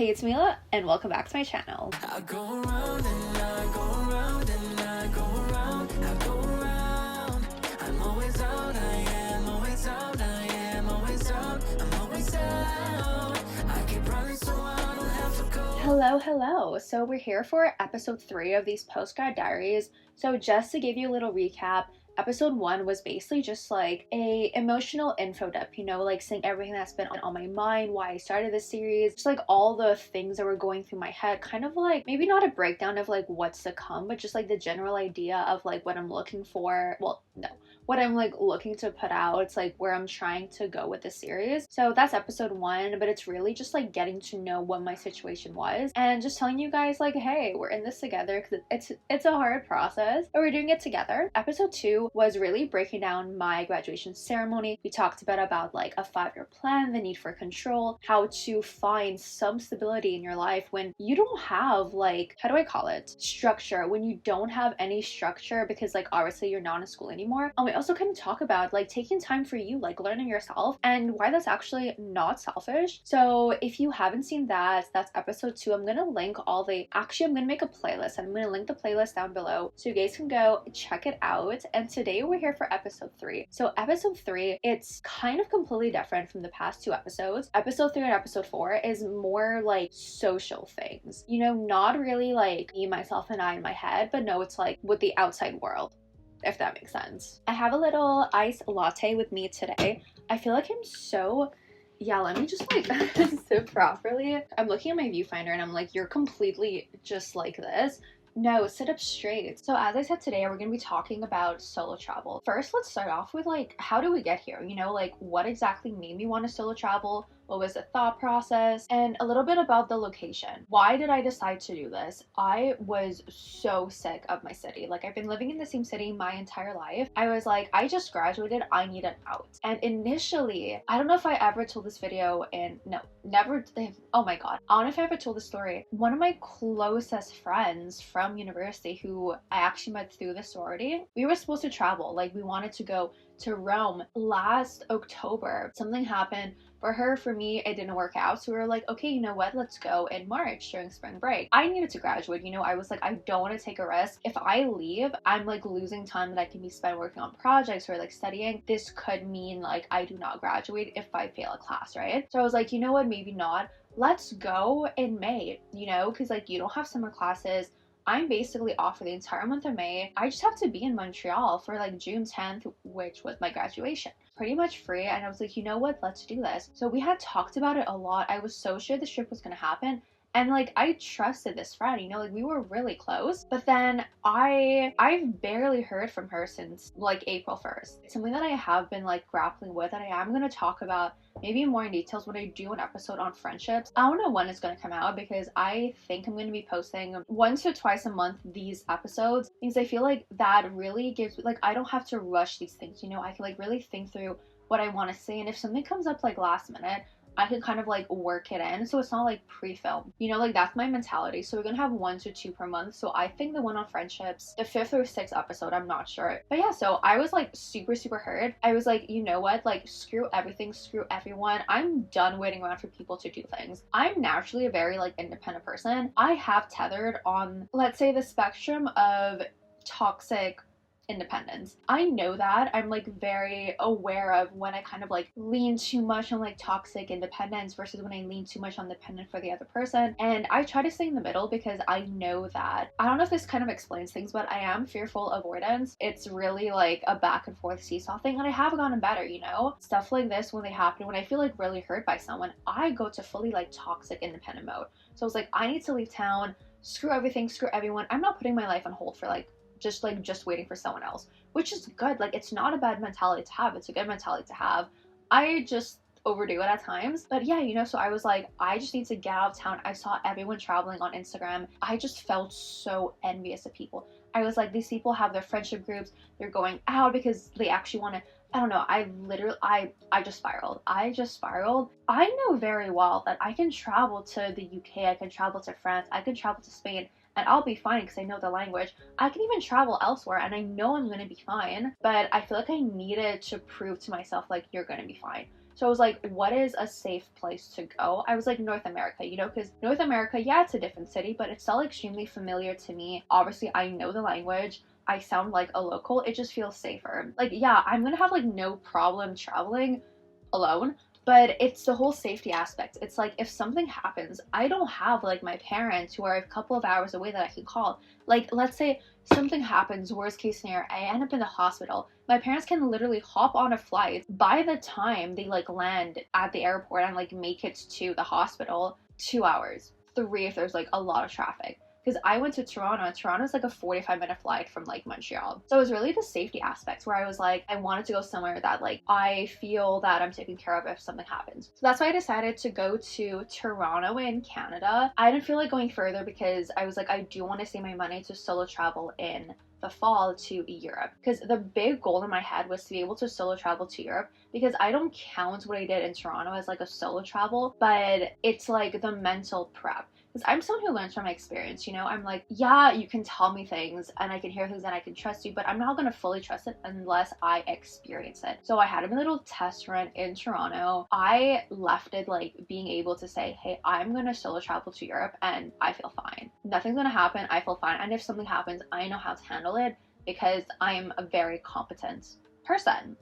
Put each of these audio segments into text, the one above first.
Hey, it's Mila, and welcome back to my channel. I go around and I go around and I go around, I go around. I'm always out, I am always out, I am always out, I'm always out. I keep running so I don't have to go. Hello. So we're here for episode 3 of these Post Grad Diaries. So just to give you a little recap, episode 1 was basically just like a emotional info dump, like saying everything that's been on my mind, why I started this series, just like all the things that were going through my head, kind of like maybe not a breakdown of like what's to come, but just like the general idea of like what I'm looking for. Well, no, what I'm like looking to put out. It's like where I'm trying to go with the series. So that's episode 1, but it's really just like getting to know what my situation was and just telling you guys like, hey, we're in this together, because it's a hard process, but we're doing it together. Episode 2 was really breaking down my graduation ceremony. We talked about like a 5-year plan, the need for control, how to find some stability in your life when you don't have like, how do I call it, structure, when you don't have any structure because like obviously you're not in school anymore. And we also kind of talk about like taking time for you, like learning yourself, and why that's actually not selfish. So if you haven't seen that, that's episode 2. I'm gonna link I'm gonna make a playlist, and I'm gonna link the playlist down below so you guys can go check it out. And today we're here for episode 3. So episode 3, it's kind of completely different from the past 2 episodes. Episode 3 and episode 4 is more like social things, not really like me, myself, and I in my head, but no, it's like with the outside world, if that makes sense. I have a little iced latte with me today. I feel like I'm so, yeah, let me just like sit properly. I'm looking at my viewfinder and I'm like, you're completely just like this. No, sit up straight. So as I said, today we're going to be talking about solo travel. First, let's start off with like, how do we get here? Like what exactly made me want to solo travel? What was the thought process? And a little bit about the location. Why did I decide to do this? I was so sick of my city. Like I've been living in the same city my entire life. I was like, I just graduated, I need an out. And initially, I don't know if I ever told this video oh my god. I don't know if I ever told this story. One of my closest friends from university, who I actually met through the sorority, we were supposed to travel. Like we wanted to go to Rome last October. Something happened. For her, for me, it didn't work out. So we were like, okay, you know what? Let's go in March during spring break. I needed to graduate. I was like, I don't want to take a risk. If I leave, I'm like losing time that I can be spent working on projects or like studying. This could mean like I do not graduate if I fail a class, right? So I was like, you know what? Maybe not. Let's go in May, because like you don't have summer classes. I'm basically off for the entire month of May. I just have to be in Montreal for like June 10th, which was my graduation. Pretty much free. And I was like, you know what? Let's do this. So we had talked about it a lot. I was so sure this trip was going to happen. And like I trusted this friend, like we were really close. But then I've barely heard from her since like April 1st. It's something that I have been like grappling with, and I am going to talk about maybe more in details when I do an episode on friendships. I don't know when it's going to come out because I think I'm going to be posting once or twice a month these episodes, because I feel like that really gives, like, I don't have to rush these things, I can like really think through what I want to say, and if something comes up like last minute, I can kind of like work it in, so it's not like pre-filmed, like that's my mentality. So we're gonna have 1 to 2 per month. So I think the one on friendships, the 5th or 6th episode, I'm not sure, but yeah. So I was like super hurt. I was like, you know what, like screw everything, screw everyone. I'm done waiting around for people to do things. I'm naturally a very like independent person. I have tethered on, let's say, the spectrum of toxic independence. I know that. I'm like very aware of when I kind of like lean too much on like toxic independence versus when I lean too much on dependent for the other person. And I try to stay in the middle because I know that, I don't know if this kind of explains things, but I am fearful avoidance. It's really like a back and forth seesaw thing, and I have gotten better, stuff like this when they happen, when I feel like really hurt by someone, I go to fully like toxic independent mode. So it's like, I need to leave town, screw everything, screw everyone. I'm not putting my life on hold for like just waiting for someone else, which is good. Like it's not a bad mentality to have, it's a good mentality to have. I just overdo it at times, but yeah, so I was like, I just need to get out of town. I saw everyone traveling on Instagram. I just felt so envious of people. I was like, these people have their friendship groups, they're going out because they actually want to, I don't know. I just spiraled. I know very well that I can travel to the UK, I can travel to France, I can travel to Spain, and I'll be fine because I know the language. I can even travel elsewhere and I know I'm going to be fine, but I feel like I needed to prove to myself like, you're going to be fine. So I was like, what is a safe place to go? I was like, North America, you know, because North America, yeah, it's a different city, but it's still extremely familiar to me. Obviously, I know the language. I sound like a local. It just feels safer. Like, yeah, I'm gonna have like no problem traveling alone, but it's the whole safety aspect. It's like if something happens, I don't have like my parents who are a couple of hours away that I can call. Like, let's say something happens, worst case scenario, I end up in the hospital. My parents can literally hop on a flight. By the time they like land at the airport and like make it to the hospital, 2 hours, three if there's like a lot of traffic. Because I went to Toronto. Toronto's like a 45-minute flight from like Montreal. So it was really the safety aspects where I was like, I wanted to go somewhere that like I feel that I'm taken care of if something happens. So that's why I decided to go to Toronto in Canada. I didn't feel like going further because I was like, I do want to save my money to solo travel in the fall to Europe, because the big goal in my head was to be able to solo travel to Europe, because I don't count what I did in Toronto as like a solo travel, but it's like the mental prep. Because I'm someone who learns from my experience, you know? I'm like, yeah, you can tell me things and I can hear things and I can trust you, but I'm not gonna fully trust it unless I experience it. So I had a little test run in Toronto. I left it like being able to say, hey, I'm gonna solo travel to Europe and I feel fine. Nothing's gonna happen, I feel fine. And if something happens, I know how to handle it because I'm a very competent person.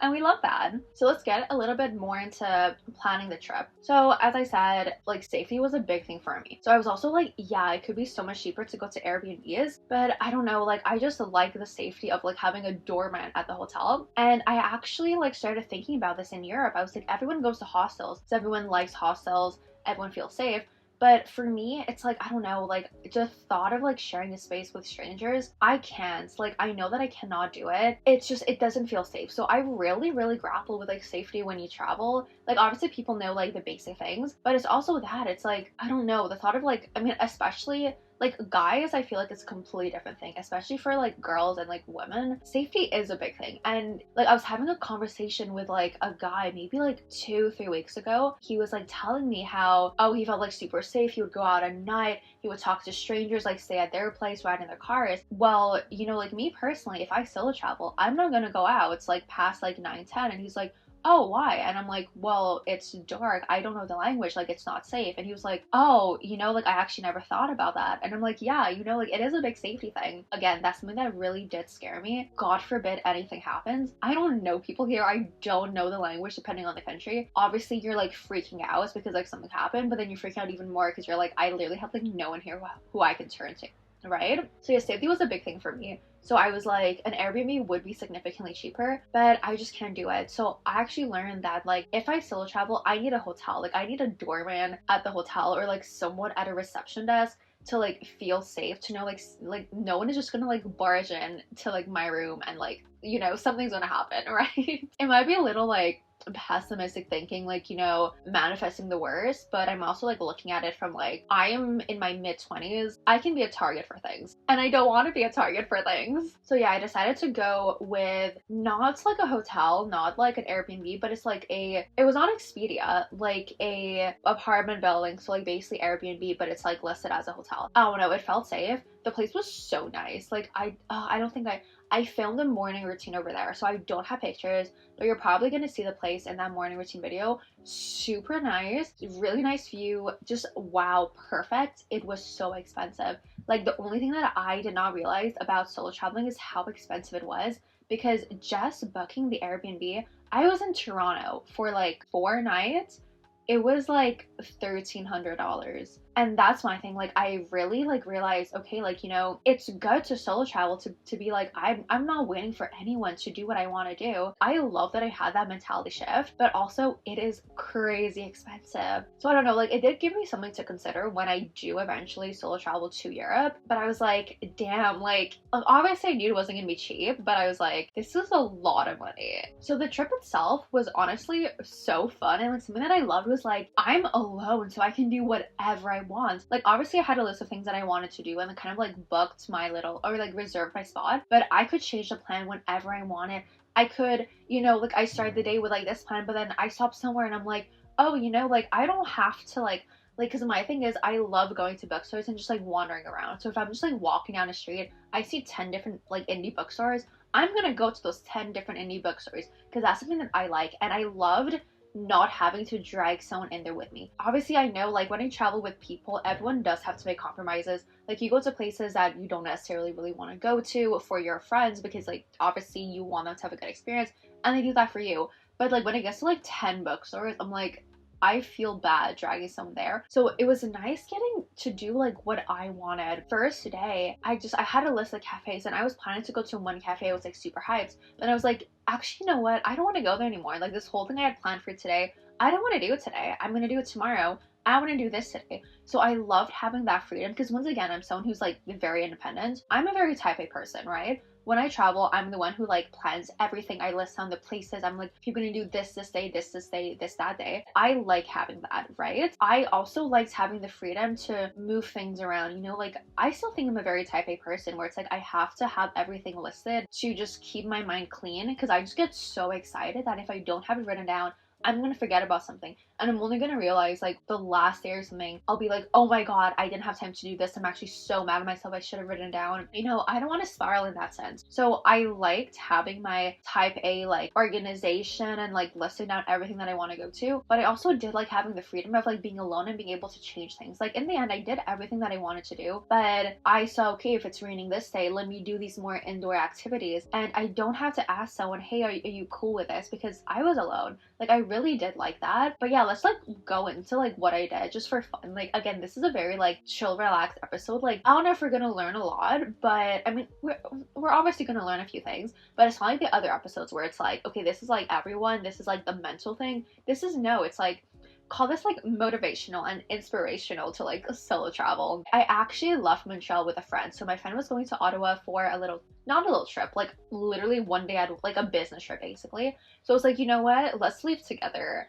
And we love that. So let's get a little bit more into planning the trip. So as I said, like safety was a big thing for me. So I was also like, yeah, it could be so much cheaper to go to Airbnbs, but I don't know, like I just like the safety of like having a doorman at the hotel. And I actually like started thinking about this in Europe. I was like, everyone goes to hostels, so everyone likes hostels, everyone feels safe. But for me, it's like, I don't know, like the thought of like sharing a space with strangers, I can't. Like, I know that I cannot do it. It's just, it doesn't feel safe. So I really grapple with like safety when you travel. Like, obviously people know like the basic things, but it's also that it's like, I don't know, the thought of like, I mean, especially like guys, I feel like it's a completely different thing, especially for like girls and like women. Safety is a big thing. And like I was having a conversation with like a guy maybe like 2-3 weeks ago. He was like telling me how, oh, he felt like super safe. He would go out at night, he would talk to strangers, like stay at their place, ride in their cars. Well, you know, like me personally, if I solo travel, I'm not gonna go out. It's like past like 9-10. And he's like, oh, why? And I'm like, well, it's dark, I don't know the language, like it's not safe. And he was like, oh, you know, like I actually never thought about that. And I'm like, yeah, you know, like it is a big safety thing. Again, that's something that really did scare me. God forbid anything happens. I don't know people here, I don't know the language depending on the country. Obviously you're like freaking out because like something happened, but then you freak out even more because you're like, I literally have like no one here who I can turn to, right? So yeah, safety was a big thing for me. So I was like, an Airbnb would be significantly cheaper, but I just can't do it. So I actually learned that like if I solo travel, I need a hotel. Like I need a doorman at the hotel or like someone at a reception desk to like feel safe, to know like no one is just gonna like barge in to like my room and like, you know, something's gonna happen, right? It might be a little like pessimistic thinking, like, you know, manifesting the worst, but I'm also like looking at it from like, I am in my mid-20s, I can be a target for things and I don't want to be a target for things. So yeah, I decided to go with not like a hotel, not like an Airbnb, but it's like it was on Expedia, like a apartment building, so like basically Airbnb, but it's like listed as a hotel. I don't know, it felt safe. The place was so nice. Like I don't think I filmed a morning routine over there, so I don't have pictures, but you're probably going to see the place in that morning routine video. Super nice, really nice view, just wow, perfect. It was so expensive. Like the only thing that I did not realize about solo traveling is how expensive it was, because just booking the Airbnb, I was in Toronto for like 4 nights. It was like $1,300. And that's my thing. Like I really like realized, okay, like, you know, it's good to solo travel to be like, I'm not waiting for anyone to do what I want to do. I love that I had that mentality shift, but also it is crazy expensive. So I don't know, like it did give me something to consider when I do eventually solo travel to Europe. But I was like, damn, like obviously I knew it wasn't gonna be cheap, but I was like, this is a lot of money. So the trip itself was honestly so fun, and like something that I loved was like, I'm alone, so I can do whatever I want. Like obviously I had a list of things that I wanted to do and then kind of like booked my little, or like reserved my spot, but I could change the plan whenever I wanted. I could, you know, like I started the day with like this plan, but then I stopped somewhere and I'm like, oh, you know, like I don't have to like, because my thing is I love going to bookstores and just like wandering around. So if I'm just like walking down the street, I see 10 different like indie bookstores, I'm gonna go to those 10 different indie bookstores because that's something that I like. And I loved not having to drag someone in there with me. Obviously, I know like when I travel with people, everyone does have to make compromises. Like you go to places that you don't necessarily really want to go to for your friends because like obviously you want them to have a good experience, and they do that for you. But like when it gets to like 10 bookstores, I'm like, I feel bad dragging someone there. So it was nice getting to do like what I wanted. First day, I had a list of cafes and I was planning to go to one cafe. I was like super hyped. But I was like, actually, you know what? I don't want to go there anymore. Like this whole thing I had planned for today, I don't want to do it today. I'm gonna do it tomorrow. I want to do this today. So I loved having that freedom because once again, I'm someone who's like very independent. I'm a very type A person, right? When I travel, I'm the one who like plans everything. I list down the places. I'm like, if you're gonna do this day, this day, this that day. I like having that, right? I also liked having the freedom to move things around. You know, like I still think I'm a very type A person where it's like I have to have everything listed to just keep my mind clean because I just get so excited that if I don't have it written down, I'm gonna forget about something. And I'm only gonna realize like the last day or something, I'll be like, oh my god, I didn't have time to do this. I'm actually so mad at myself. I should have written down. You know, I don't want to spiral in that sense. So I liked having my type A like organization and like listing down everything that I want to go to. But I also did like having the freedom of like being alone and being able to change things. Like in the end, I did everything that I wanted to do. But I saw, okay, if it's raining this day, let me do these more indoor activities. And I don't have to ask someone, hey, are you cool with this? Because I was alone. Like I really did like that. But yeah, let's like go into like what I did just for fun. Like again, this is a very like chill, relaxed episode. Like I don't know if we're gonna learn a lot, but I mean we're obviously gonna learn a few things. But it's not like the other episodes where it's like, okay, this is like everyone, this is like the mental thing. This is no, it's like call this like motivational and inspirational to like solo travel. I actually left Montreal with a friend. So my friend was going to Ottawa for a little, not a little trip, like literally one day, like a business trip basically. So I was like, you know what, let's leave together.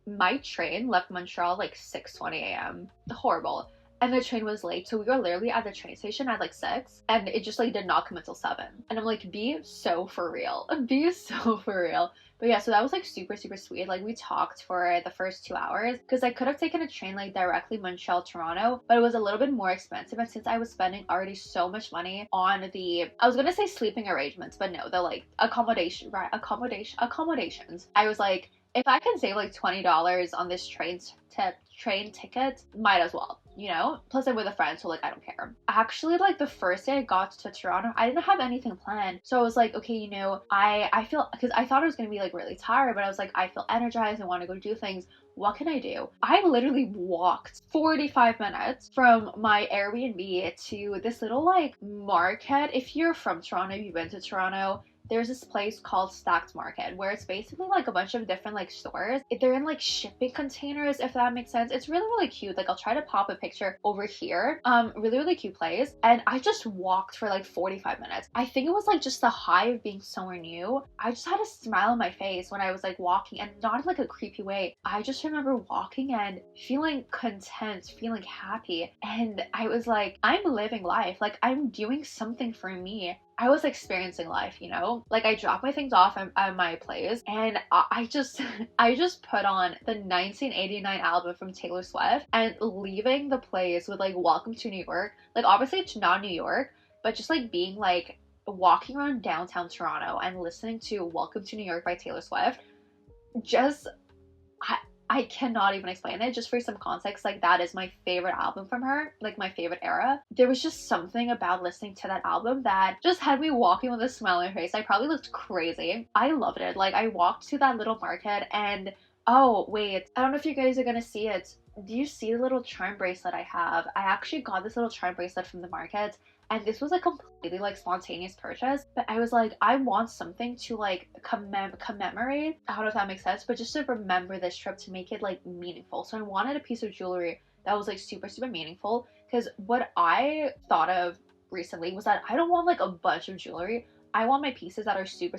My train left Montreal like 6:20 a.m. Horrible. And the train was late, so we were literally at the train station at like 6 and it just like did not come until 7. And I'm like, be so for real. Be so for real. But yeah, so that was like super sweet. Like we talked for the first 2 hours because I could have taken a train like directly Montreal Toronto, but it was a little bit more expensive. And since I was spending already so much money on the, I was gonna say sleeping arrangements, but no, the like accommodations. I was like, if I can save like $20 on this train ticket, might as well, you know? Plus I'm with a friend, so like I don't care. Actually, like the first day I got to Toronto, I didn't have anything planned. So I was like, okay, you know, I feel, because I thought I was gonna be like really tired, but I was like, I feel energized and want to go do things. What can I do? I literally walked 45 minutes from my Airbnb to this little like market. If you're from Toronto, you've been to Toronto, there's this place called Stacked Market where it's basically like a bunch of different like stores. They're in like shipping containers, if that makes sense. It's really cute. Like I'll try to pop a picture over here. Really cute place. And I just walked for like 45 minutes. I think it was like just the high of being somewhere new. I just had a smile on my face when I was like walking, and not in like a creepy way. I just remember walking and feeling content, feeling happy. And I was like, I'm living life. Like I'm doing something for me. I was experiencing life, you know? Like I dropped my things off at my place and I just put on the 1989 album from Taylor Swift and leaving the place with like Welcome to New York. Like obviously it's not New York, but just like being like walking around downtown Toronto and listening to Welcome to New York by Taylor Swift. Just I cannot even explain it. Just for some context, like that is my favorite album from her, like my favorite era. There was just something about listening to that album that just had me walking with a smile on my face. I probably looked crazy. I loved it. Like I walked to that little market and oh wait, I don't know if you guys are gonna see it. Do you see the little charm bracelet I have? I actually got this little charm bracelet from the market. And this was a completely like spontaneous purchase, but I was like, I want something to like commemorate. I don't know if that makes sense, but just to remember this trip, to make it like meaningful. So I wanted a piece of jewelry that was like super meaningful, because what I thought of recently was that I don't want like a bunch of jewelry. I want my pieces that are super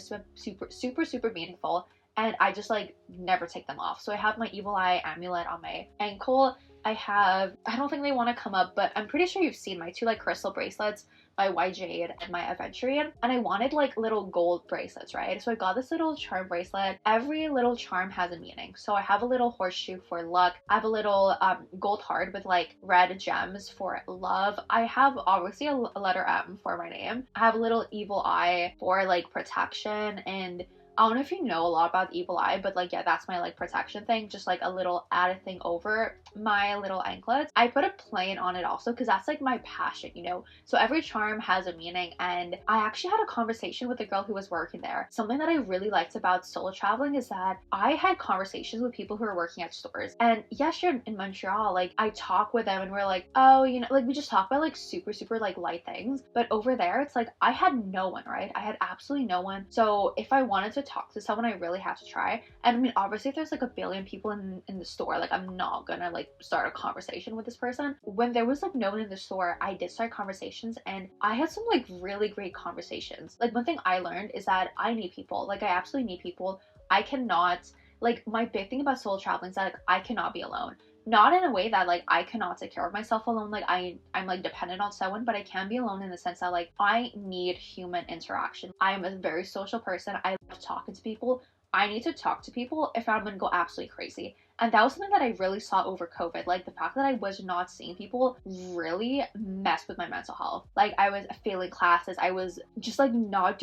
meaningful, and I just like never take them off. So I have my evil eye amulet on my ankle. I don't think they want to come up, but I'm pretty sure you've seen my 2 like crystal bracelets, my White Jade and my Aventurian, and I wanted like little gold bracelets, right? So I got this little charm bracelet. Every little charm has a meaning. So I have a little horseshoe for luck. I have a little gold heart with like red gems for love. I have obviously a letter M for my name. I have a little evil eye for like protection, and I don't know if you know a lot about the evil eye, but like, yeah, that's my like protection thing, just like a little added thing over my little anklets. I put a plane on it also because that's like my passion, you know? So every charm has a meaning, and I actually had a conversation with a girl who was working there. Something that I really liked about solo traveling is that I had conversations with people who are working at stores. And yes, you're in Montreal, like I talk with them and we're like, oh, you know, like we just talk about like super, super like light things. But over there, it's like I had no one, right? I had absolutely no one. So if I wanted to talk to someone, I really had to try. And I mean, obviously, if there's like a billion people in the store, like I'm not gonna like start a conversation with this person. When there was like no one in the store, I did start conversations, and I had some like really great conversations. Like one thing I learned is that I need people. Like I absolutely need people. I cannot, like my big thing about solo traveling is that like, I cannot be alone. Not in a way that like I cannot take care of myself alone, like I'm like dependent on someone, but I can be alone in the sense that like I need human interaction. I am a very social person. I love talking to people. I need to talk to people if I'm gonna go absolutely crazy. And that was something that I really saw over COVID. Like the fact that I was not seeing people really messed with my mental health. Like I was failing classes. I was just like not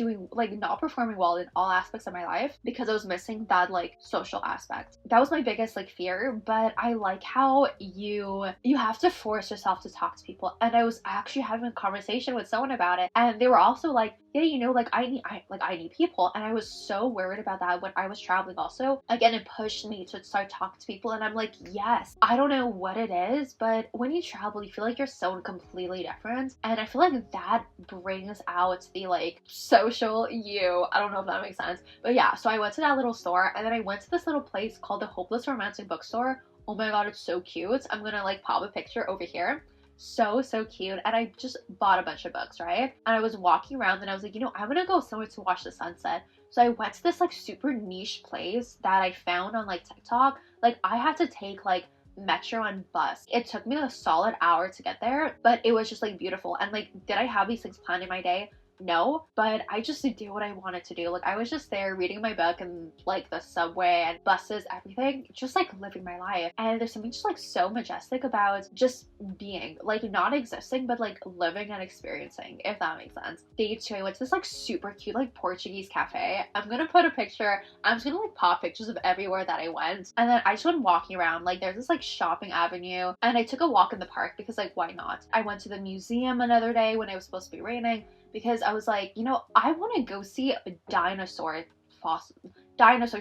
performing well in all aspects of my life because I was missing that like social aspect. That was my biggest like fear, but I like how you have to force yourself to talk to people. And I was actually having a conversation with someone about it, and they were also like, yeah, you know, like I need people. And I was so worried about that when I was traveling also. Again, it pushed me to start talking to people, and I'm like, yes, I don't know what it is, but when you travel, you feel like you're so completely different. And I feel like that brings out the like social you. I don't know if that makes sense, but yeah, so I went to that little store, and then I went to this little place called the Hopeless Romantic Bookstore. Oh my god, it's so cute. I'm gonna like pop a picture over here. So cute. And I just bought a bunch of books, right? And I was walking around, and I was like, you know, I'm gonna go somewhere to watch the sunset. So I went to this like super niche place that I found on like TikTok. Like I had to take like metro and bus. It took me a solid hour to get there, but it was just like beautiful. And like, did I have these things planned in my day? No, but I just did what I wanted to do. Like I was just there reading my book, and like the subway and buses, everything, just like living my life. And there's something just like so majestic about just being, like not existing, but like living and experiencing, if that makes sense. Day 2, I went to this like super cute like Portuguese cafe. I'm gonna put a picture. I'm just gonna like pop pictures of everywhere that I went. And then I just went walking around. Like there's this like shopping avenue, and I took a walk in the park because like why not? I went to the museum another day when it was supposed to be raining, because I was like, you know, I want to go see a dinosaur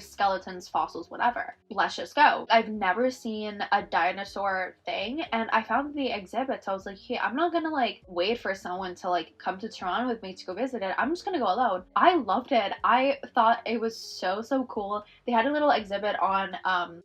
skeletons, fossils, whatever. Let's just go. I've never seen a dinosaur thing, and I found the exhibit, so I was like, hey, I'm not gonna like wait for someone to like come to Toronto with me to go visit it. I'm just gonna go alone. I loved it. I thought it was so cool. They had a little exhibit on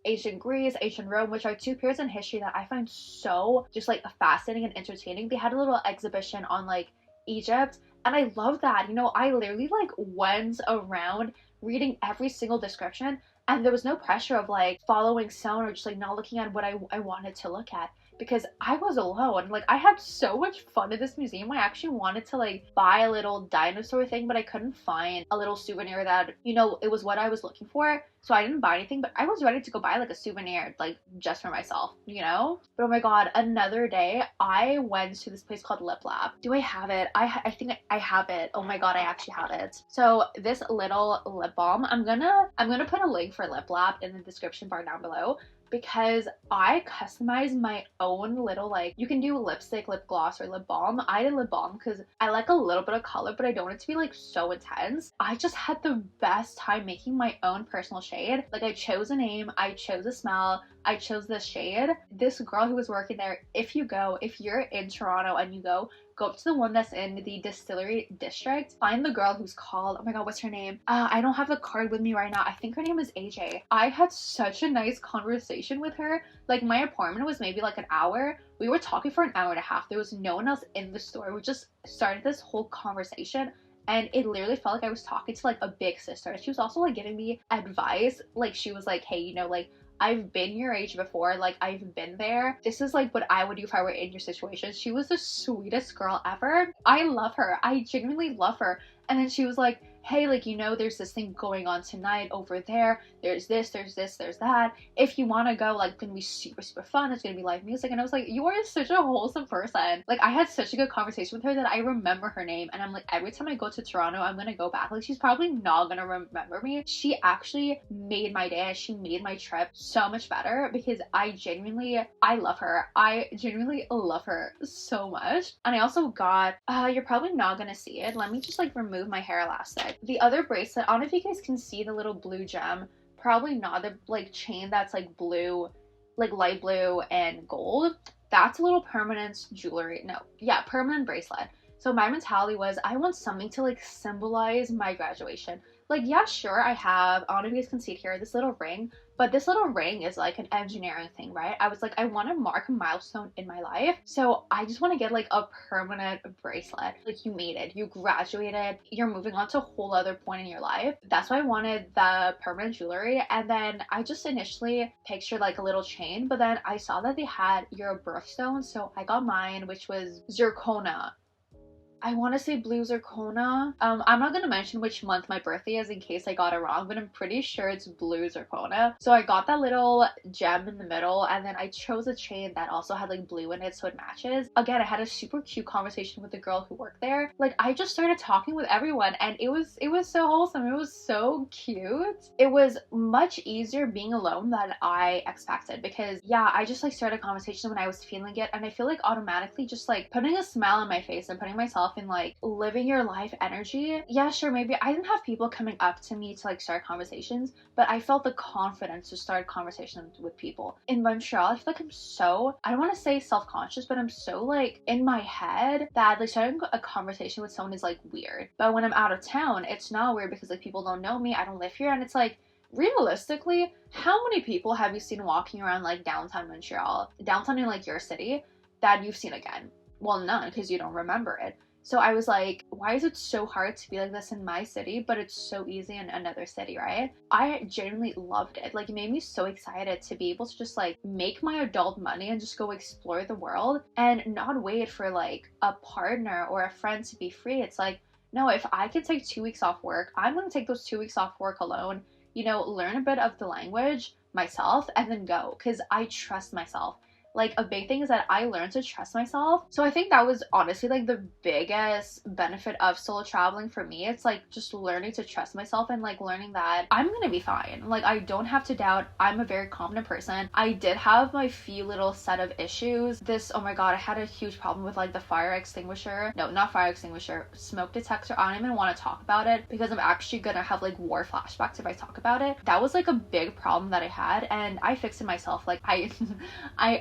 ancient Greece, ancient Rome, which are 2 periods in history that I find so just like fascinating and entertaining. They had a little exhibition on like Egypt, and I love that. You know, I literally like went around reading every single description, and there was no pressure of like following someone or just like not looking at what I wanted to look at, because I was alone. Like I had so much fun at this museum. I actually wanted to like buy a little dinosaur thing, but I couldn't find a little souvenir that, you know, it was what I was looking for. So I didn't buy anything, but I was ready to go buy like a souvenir, like just for myself, you know? But oh my god, another day I went to this place called Lip Lab. Do I have it? I think I have it. Oh my god, I actually have it. So this little lip balm, I'm gonna put a link for Lip Lab in the description bar down below, because I customize my own little, like, you can do lipstick, lip gloss, or lip balm. I did lip balm because I like a little bit of color, but I don't want it to be like so intense. I just had the best time making my own personal shade. Like I chose a name, I chose a smell, I chose this shade. This girl who was working there, if you're in Toronto and you go up to the one that's in the Distillery District, find the girl who's called, oh my god, what's her name? I don't have the card with me right now. I think her name is AJ. I had such a nice conversation with her. Like my appointment was maybe like an hour. We were talking for an hour and a half. There was no one else in the store. We just started this whole conversation, and it literally felt like I was talking to like a big sister. She was also like giving me advice. Like she was like, hey, you know, like I've been your age before, like I've been there. This is like what I would do if I were in your situation. She was the sweetest girl ever. I love her. I genuinely love her. And then she was like, hey, like, you know, there's this thing going on tonight over there, there's this, there's that, if you want to go, like, it's gonna be super super fun, it's gonna be live music. And I was like, you are such a wholesome person. Like, I had such a good conversation with her that I remember her name, and I'm like, every time I go to Toronto, I'm gonna go back. Like, she's probably not gonna remember me. She actually made my day. She made my trip so much better, because I love her. I genuinely love her so much. And I also got, you're probably not gonna see it, let me just like remove my hair elastic, the other bracelet. I don't know if you guys can see the little blue gem, probably not, the like chain that's like blue, like light blue and gold. That's a little permanent jewelry, no, yeah, permanent bracelet. So my mentality was, I want something to like symbolize my graduation. Like, yeah, sure, I don't know if you guys can see it here, this little ring, but this little ring is like an engineering thing, right? I was like, I want to mark a milestone in my life, so I just want to get like a permanent bracelet. Like, you made it, you graduated, you're moving on to a whole other point in your life. That's why I wanted the permanent jewelry. And then I just initially pictured like a little chain, but then I saw that they had your birthstone, so I got mine, which was zirconia. I want to say blue zirconia. I'm not going to mention which month my birthday is in case I got it wrong, but I'm pretty sure it's blue zirconia. So I got that little gem in the middle, and then I chose a chain that also had like blue in it so it matches. Again, I had a super cute conversation with the girl who worked there. Like, I just started talking with everyone, and it was so wholesome. It was so cute. It was much easier being alone than I expected, because yeah, I just like started a conversation when I was feeling it, and I feel like automatically just like putting a smile on my face and putting myself in like living your life energy. Yeah, sure, maybe I didn't have people coming up to me to like start conversations, but I felt the confidence to start conversations with people. In Montreal, I feel like I'm so, I don't want to say self-conscious, but I'm so like in my head that like starting a conversation with someone is like weird. But when I'm out of town, it's not weird, because like people don't know me, I don't live here, and it's like, realistically, how many people have you seen walking around like downtown Montreal, downtown in like your city, that you've seen again? Well, none, because you don't remember it. So I was like, why is it so hard to be like this in my city, but it's so easy in another city, right? I genuinely loved it. Like, it made me so excited to be able to just like make my adult money and just go explore the world and not wait for like a partner or a friend to be free. It's like, no, if I can take 2 weeks off work, I'm going to take those 2 weeks off work alone, you know, learn a bit of the language myself, and then go, because I trust myself. Like, a big thing is that I learned to trust myself. So I think that was honestly like the biggest benefit of solo traveling for me. It's like just learning to trust myself and like learning that I'm gonna be fine. Like, I don't have to doubt. I'm a very confident person. I did have my few little set of issues. Oh my god, I had a huge problem with like the fire extinguisher. No, not fire extinguisher, smoke detector. I don't even want to talk about it, because I'm actually gonna have like war flashbacks if I talk about it. That was like a big problem that I had, and I fixed it myself. Like, I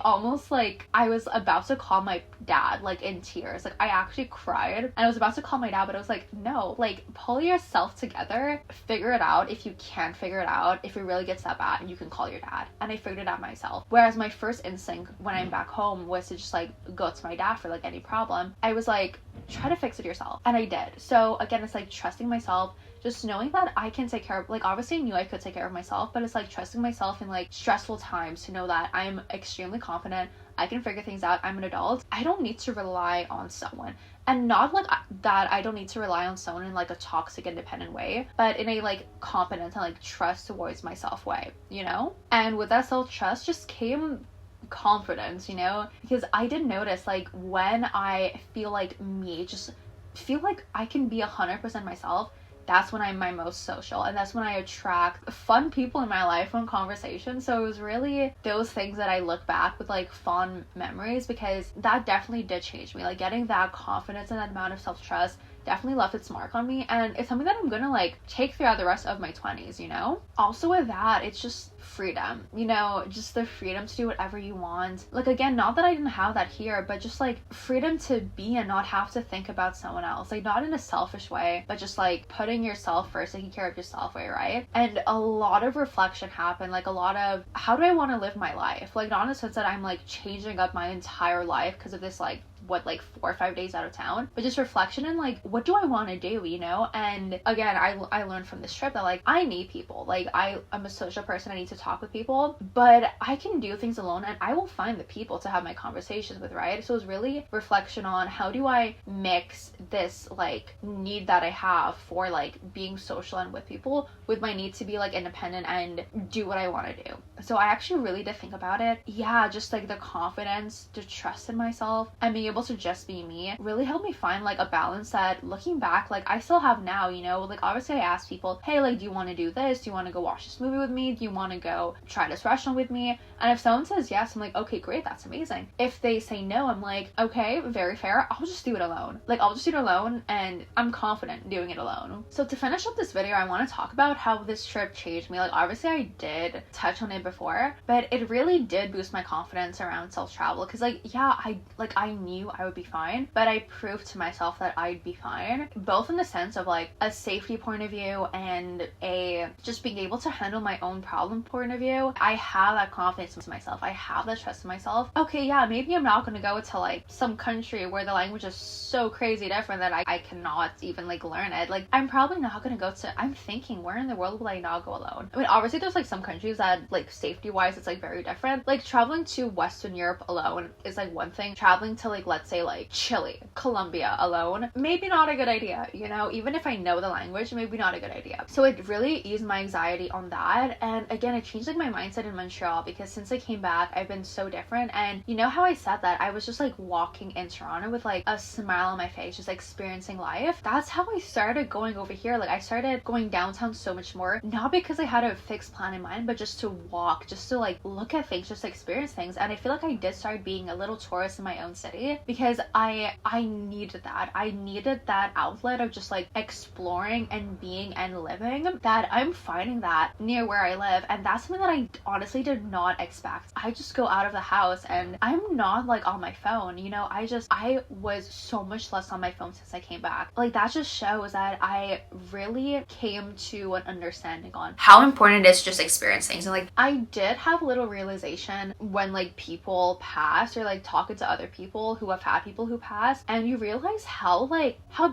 almost like, I was about to call my dad, like in tears. Like, I actually cried, and I was about to call my dad, but I was like, no, like, pull yourself together, figure it out. If you can't figure it out, if it really gets that bad, you can call your dad. And I figured it out myself. Whereas my first instinct when I'm back home was to just like go to my dad for like any problem. I was like, try to fix it yourself, and I did. So again, it's like trusting myself, just knowing that I can take care of, like, obviously I knew I could take care of myself, but it's like trusting myself in like stressful times to know that I'm extremely confident, I can figure things out, I'm an adult, I don't need to rely on someone. And not like that I don't need to rely on someone in like a toxic independent way, but in a like competent and like trust towards myself way, you know? And with that self-trust just came confidence, you know? Because I did notice, like, when I feel like me, just feel like I can be 100% myself, that's when I'm my most social, and that's when I attract fun people in my life, fun conversations. So it was really those things that I look back with like fond memories, because that definitely did change me. Like, getting that confidence and that amount of self-trust definitely left its mark on me, and it's something that I'm gonna like take throughout the rest of my 20s, you know? Also with that, it's just freedom, you know, just the freedom to do whatever you want. Like, again, not that I didn't have that here, but just like freedom to be and not have to think about someone else, like not in a selfish way, but just like putting yourself first, taking care of yourself way, right? And a lot of reflection happened, like a lot of, how do I want to live my life? Like, not in the sense that I'm like changing up my entire life because of this like, what, like 4 or 5 days out of town, but just reflection and like, what do I want to do, you know? And again, I learned from this trip that like, I need people. Like, I'm a social person, I need to talk with people, but I can do things alone, and I will find the people to have my conversations with, right? So it was really reflection on, how do I mix this like need that I have for like being social and with people with my need to be like independent and do what I want to do. So I actually really did think about it. Yeah, just like the confidence, the trust in myself, and being able to just be me really helped me find like a balance that, looking back, like I still have now, you know. Like obviously I ask people, hey, like do you want to do this? Do you want to go watch this movie with me? Do you want to go try this restaurant with me? And if someone says yes, I'm like, okay, great, that's amazing. If they say no, I'm like, okay, very fair, I'll just do it alone. Like I'll just do it alone, and I'm confident doing it alone. So to finish up this video, I want to talk about how this trip changed me. Like obviously I did touch on it before, but it really did boost my confidence around self-travel, because like yeah, I knew I would be fine, but I proved to myself that I'd be fine, both in the sense of like a safety point of view and a just being able to handle my own problem point of view. I have that confidence in myself, I have that trust in myself. Okay, yeah, maybe I'm not gonna go to like some country where the language is so crazy different that I cannot even like learn it. Like I'm probably not gonna go to, I'm thinking, where in the world will I not go alone? I mean, obviously there's like some countries that like safety wise it's like very different. Like traveling to Western Europe alone is like one thing. Traveling to like, let's say like Chile, Colombia alone, maybe not a good idea, you know. Even if I know the language, maybe not a good idea. So it really eased my anxiety on that. And again, it changed like my mindset in Montreal, because since I came back I've been so different. And you know how I said that I was just like walking in Toronto with like a smile on my face, just experiencing life? That's how I started going over here. Like I started going downtown so much more, not because I had a fixed plan in mind, but just to walk, just to like look at things, just to experience things. And I feel like I did start being a little tourist in my own city, because I needed that. I needed that outlet of just like exploring and being and living, that I'm finding that near where I live. And that's something that I honestly did not expect. I just go out of the house and I'm not like on my phone, you know. I was so much less on my phone since I came back. Like that just shows that I really came to an understanding on how important it is to just experience things. And like I did have a little realization when like people pass, or like talking to other people who have had people who pass, and you realize how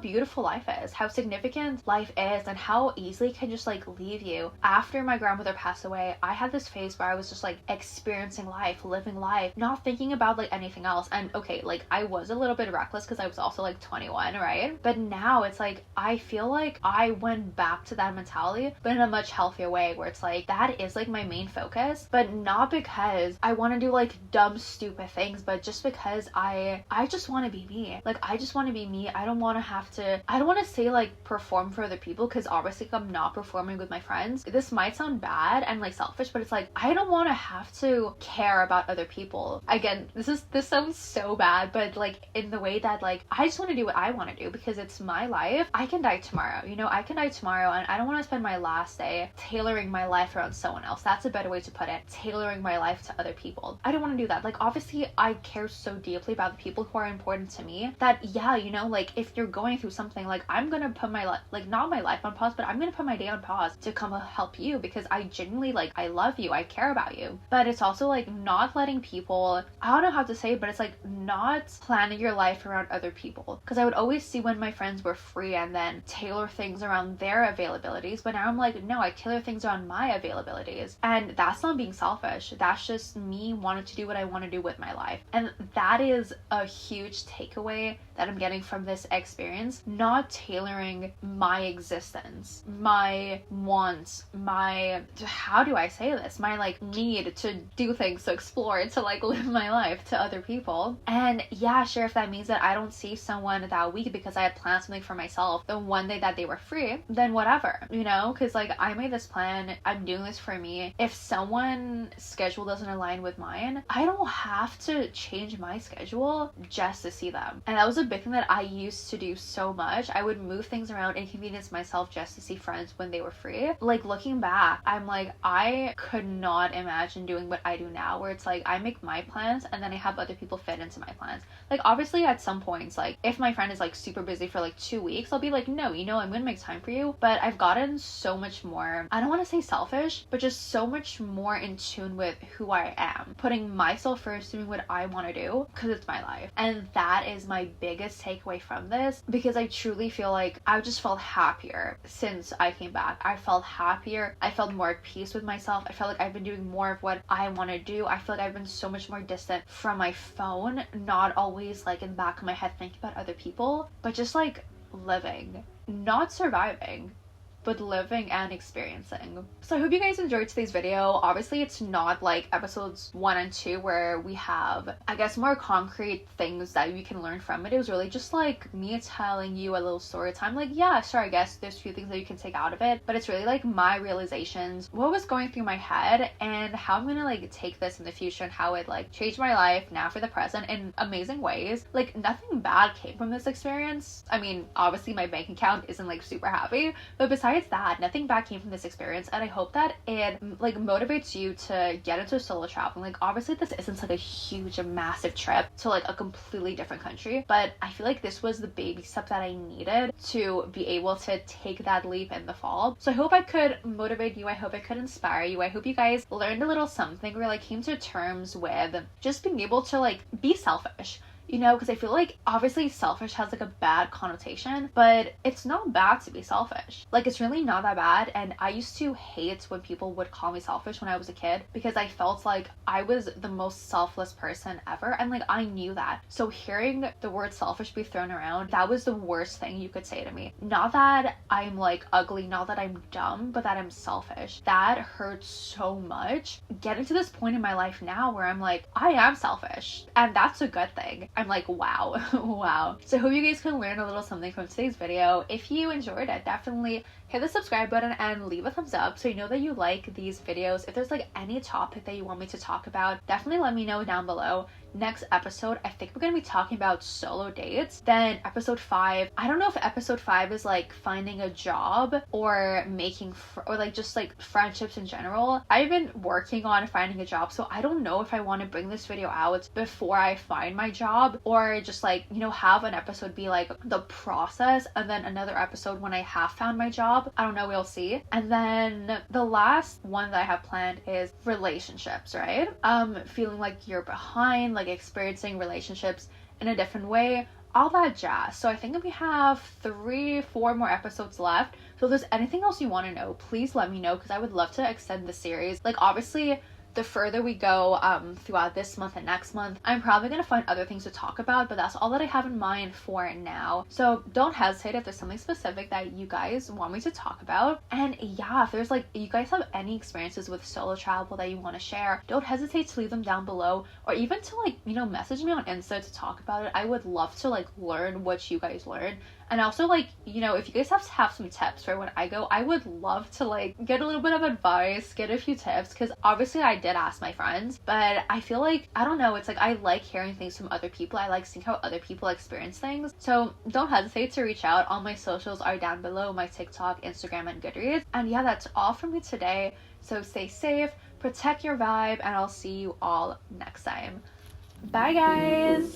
beautiful life is, how significant life is, and how easily it can just like leave you. After my grandmother passed away, I had this phase where I was just like experiencing life, living life, not thinking about like anything else. And okay, like I was a little bit reckless because I was also like 21, right? But now it's like I feel like I went back to that mentality, but in a much healthier way, where it's like that is like my main focus, but not because I want to do like dumb stupid things, but just because I just want to be me. Like I just want to be me. I don't want to say like perform for other people, because obviously I'm not performing with my friends. This might sound bad and like selfish, but it's like I don't want to have to care about other people. Again, this sounds so bad, but like in the way that like I just want to do what I want to do, because it's my life. I can die tomorrow, you know. I can die tomorrow, and I don't want to spend my last day tailoring my life around someone else. That's a better way to put it, tailoring my life to other people. I don't want to do that. Like obviously I care so deeply about the people who are important to me that yeah, you know, like if you're going through something, like I'm gonna put my life, like not my life on pause, but I'm gonna put my day on pause to come help you, because I genuinely like I love you, I care about you. But it's also like not letting people, I don't know how to say it, but it's like not planning your life around other people, because I would always see when my friends were free and then tailor things around their availabilities, but now I'm like, no, I tailor things around my availabilities. And that's not being selfish, that's just me wanting to do what I want to do with my life. And that is a huge takeaway that I'm getting from this experience. Not tailoring my existence, my wants, my, how do I say this, my like need to do things, to explore, to like live my life to other people. And yeah, sure, if that means that I don't see someone that week because I had planned something for myself the one day that they were free, then whatever, you know, because like I made this plan, I'm doing this for me. If someone's schedule doesn't align with mine, I don't have to change my schedule just to see them. And that was a big thing that I used to do so much. I would move things around, inconvenience myself just to see friends when they were free. Like looking back, I'm like, I could not imagine doing what I do now, where it's like I make my plans and then I have other people fit into my plans. Like obviously at some points, like if my friend is like super busy for like 2 weeks, I'll be like, no, you know, I'm gonna make time for you. But I've gotten so much more, I don't want to say selfish, but just so much more in tune with who I am, putting myself first, doing what I want to do, because it's my life. And that is my biggest takeaway from this, because I truly feel like I just felt happier since I came back. I felt happier, I felt more at peace with myself. I felt like I've been doing more of what I want to do. I feel like I've been so much more distant from my phone, not always like in the back of my head thinking about other people. people, but just like living, not surviving, but living and experiencing. So I hope you guys enjoyed today's video. Obviously it's not like episodes 1 and 2 where we have, I guess, more concrete things that you can learn from it. It was really just like me telling you a little story time. Like, yeah, sure, I guess there's a few things that you can take out of it, but it's really like my realizations, what was going through my head, and how I'm gonna like take this in the future and how it like changed my life now for the present in amazing ways. Like, nothing bad came from this experience. I mean, obviously my bank account isn't like super happy, but besides that, nothing bad came from this experience, and I hope that it like motivates you to get into solo traveling. Like, obviously this isn't like a huge, a massive trip to like a completely different country, but I feel like this was the baby step that I needed to be able to take that leap in the fall. So I hope I could motivate you, I hope I could inspire you, I hope you guys learned a little something, or like came to terms with just being able to like be selfish, you know, because I feel like obviously selfish has like a bad connotation, but it's not bad to be selfish. Like, it's really not that bad. And I used to hate when people would call me selfish when I was a kid, because I felt like I was the most selfless person ever, and like I knew that. So hearing the word selfish be thrown around, that was the worst thing you could say to me. Not that I'm like ugly, not that I'm dumb, but that I'm selfish. That hurts so much. Getting to this point in my life now where I'm like, I am selfish, and that's a good thing. I'm like, wow. Wow. So I hope you guys can learn a little something from today's video. If you enjoyed it, definitely hit the subscribe button and leave a thumbs up so you know that you like these videos. If there's like any topic that you want me to talk about, definitely let me know down below. Next episode, I think we're gonna be talking about solo dates. Then episode 5, I don't know if episode 5 is like finding a job or making or like just like friendships in general. I've been working on finding a job, so I don't know if I want to bring this video out before I find my job, or just like, you know, have an episode be like the process and then another episode when I have found my job. I don't know, we'll see. And then the last one that I have planned is relationships, right? Feeling like you're behind, like experiencing relationships in a different way, all that jazz. So I think we have 3-4 more episodes left. So if there's anything else you want to know, please let me know, because I would love to extend the series. Like, obviously the further we go throughout this month and next month, I'm probably gonna find other things to talk about, but that's all that I have in mind for now. So don't hesitate if there's something specific that you guys want me to talk about. And yeah, if there's like, you guys have any experiences with solo travel that you want to share, don't hesitate to leave them down below, or even to like, you know, message me on Insta to talk about it. I would love to like learn what you guys learned. And also, like, you know, if you guys have some tips for when I go, I would love to like get a little bit of advice, get a few tips, because obviously I did ask my friends, but I feel like, I don't know, it's like I like hearing things from other people. I like seeing how other people experience things. So don't hesitate to reach out. All my socials are down below, my TikTok, Instagram, and Goodreads. And yeah, that's all from me today. So stay safe, protect your vibe, and I'll see you all next time. Bye, guys.